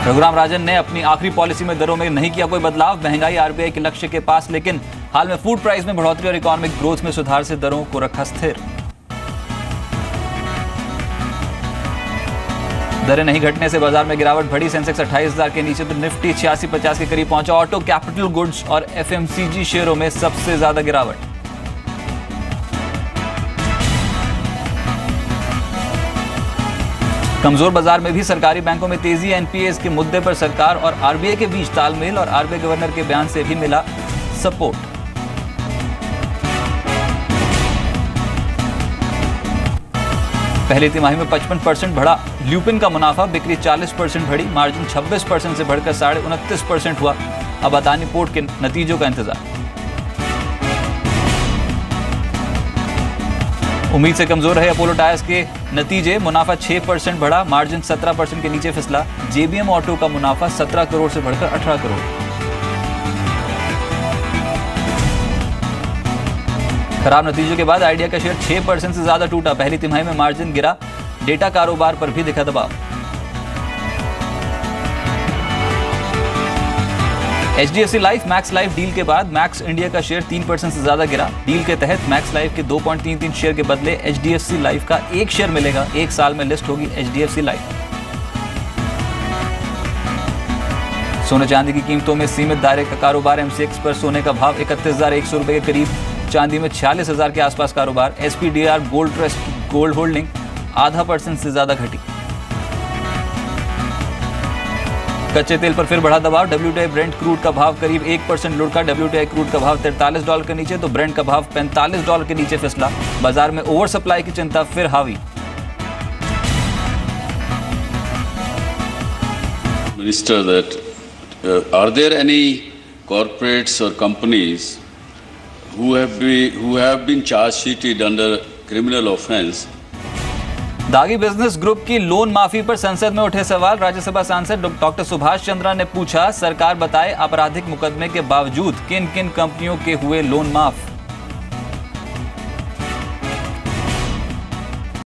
रघुराम राजन ने अपनी आखिरी पॉलिसी में दरों में नहीं किया कोई बदलाव। महंगाई आरबीआई के लक्ष्य के पास, लेकिन हाल में फूड प्राइस में बढ़ोतरी और इकोनॉमिक ग्रोथ में सुधार से दरों को रखा स्थिर। दरें नहीं घटने से बाजार में गिरावट बढ़ी। सेंसेक्स 28,000 के नीचे तो निफ्टी 86-50 के करीब पहुंचा। ऑटो, कैपिटल गुड्स और एफएमसीजी शेयरों में सबसे ज्यादा गिरावट। कमजोर बाजार में भी सरकारी बैंकों में तेजी। एनपीएस के मुद्दे पर सरकार और आरबीआई के बीच तालमेल और आरबीआई गवर्नर के बयान से भी मिला सपोर्ट। पहली तिमाही में 55% बढ़ा ल्यूपिन का मुनाफा। बिक्री 40% बढ़ी। मार्जिन 26% से बढ़कर 29.5% हुआ। अब अदानी पोर्ट के नतीजों का इंतजार। उम्मीद से कमजोर रहे अपोलो टायर्स के नतीजे। मुनाफा 6% बढ़ा। मार्जिन 17% के नीचे फिसला। जेबीएम ऑटो का मुनाफा 17 करोड़ से बढ़कर 18 करोड़। खराब नतीजों के बाद आइडिया का शेयर 6% से ज्यादा टूटा। पहली तिमाही में मार्जिन गिरा। डेटा कारोबार पर भी दिखा दबाव। HDFC life max life deal के बाद मैक्स इंडिया का शेयर 3% से ज्यादा गिरा। डील के तहत मैक्स लाइफ के 2.33 शेयर के बदले एचडीएफसी लाइफ का 1 शेयर मिलेगा। 1 साल में लिस्ट होगी एचडीएफसी लाइफ। सोने चांदी की कीमतों में सीमित दायरे का कारोबार। एमसीएक्स पर सोने का भाव 31,100 रुपए के करीब। चांदी में 46,000 के आसपास कारोबार। एसपीडीआर गोल्ड ट्रस्ट की गोल्ड होल्डिंग 0.5% से ज्यादा घटी। कच्चे तेल पर फिर बढ़ा दबाव। WTI ब्रेंट क्रूड का भाव करीब 1% लुढ़का। WTI क्रूड का भाव $43 के नीचे तो ब्रेंट का भाव $45 के नीचे फिसला। बाजार में ओवर सप्लाई की चिंता फिर हावी। Minister, that are there any corporates or companies who have been charge sheeted under criminal offence? दागी बिजनेस ग्रुप की लोन माफी पर संसद में उठे सवाल। राज्यसभा सांसद डॉक्टर सुभाष चंद्रा ने पूछा, सरकार बताए आपराधिक मुकदमे के बावजूद किन किन कंपनियों के हुए लोन माफ।